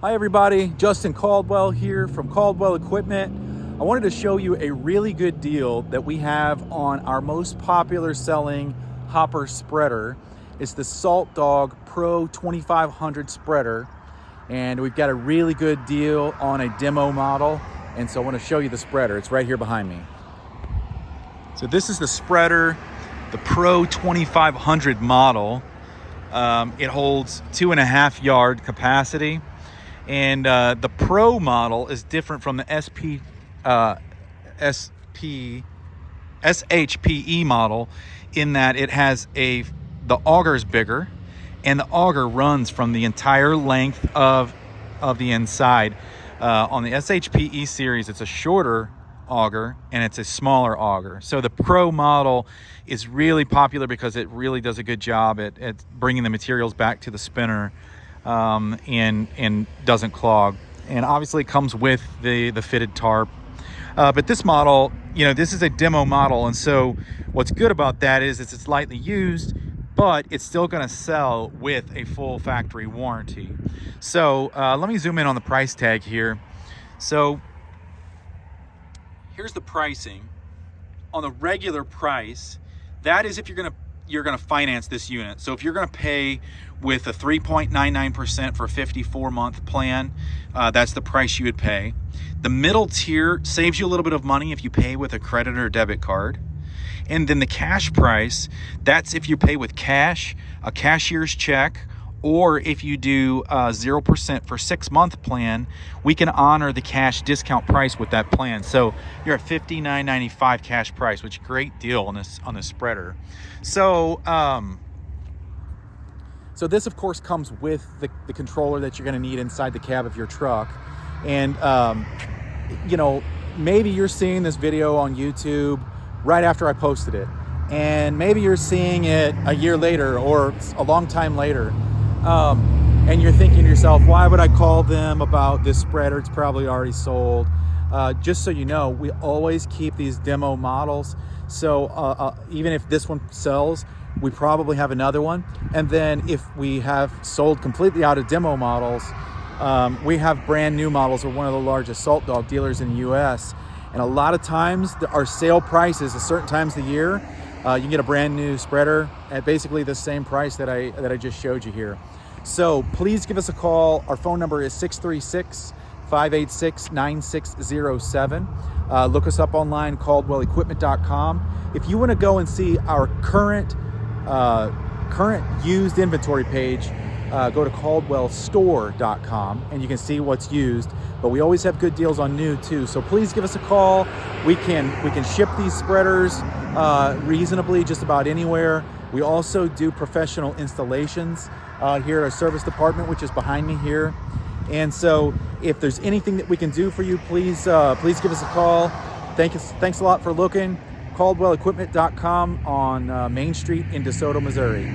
Hi everybody, Justin Caldwell here from Caldwell Equipment. I wanted to show you a really good deal that we have on our most popular selling hopper spreader. It's the SaltDogg PRO2500 spreader, and we've got a really good deal on a demo model, and so I want to show you the spreader. It's right here behind me. So this is the spreader, the PRO2500 model. It holds 2.5 yard capacity. And the Pro model is different from the SHPE model in that it has the auger is bigger, and the auger runs from the entire length of the inside. On the SHPE series, it's a shorter auger and it's a smaller auger. So the Pro model is really popular because it really does a good job at bringing the materials back to the spinner. And doesn't clog, and obviously it comes with the fitted tarp, but this model, this is a demo model, and so what's good about that is it's lightly used, but it's still going to sell with a full factory warranty. So let me zoom in on the price tag here. So here's the pricing on the regular price. That is if you're going to finance this unit. So if you're going to pay with a 3.99% for a 54-month plan, that's the price you would pay. The middle tier saves you a little bit of money if you pay with a credit or debit card. And then the cash price, that's if you pay with cash, a cashier's check, or if you do 0% for 6-month plan, we can honor the cash discount price with that plan. So you're at $59.95 cash price, which is a great deal on this spreader. So so this of course comes with the controller that you're going to need inside the cab of your truck. And maybe you're seeing this video on YouTube right after I posted it, and maybe you're seeing it a year later or a long time later. And you're thinking to yourself, why would I call them about this spreader? It's probably already sold. Just so you know, we always keep these demo models. So even if this one sells, we probably have another one. And then if we have sold completely out of demo models, we have brand new models. We're one of the largest SaltDogg dealers in the US. And a lot of times our sale prices at certain times of the year, you can get a brand new spreader at basically the same price that I just showed you here. So please give us a call. Our phone number is 636-586-9607. Look us up online, caldwellequipment.com. If you want to go and see our current used inventory page, go to caldwellstore.com and you can see what's used. But we always have good deals on new too. So please give us a call. We can ship these spreaders reasonably just about anywhere. We also do professional installations here at our service department, which is behind me here. And so if there's anything that we can do for you, please give us a call. Thanks a lot for looking. CaldwellEquipment.com on Main Street in DeSoto, Missouri.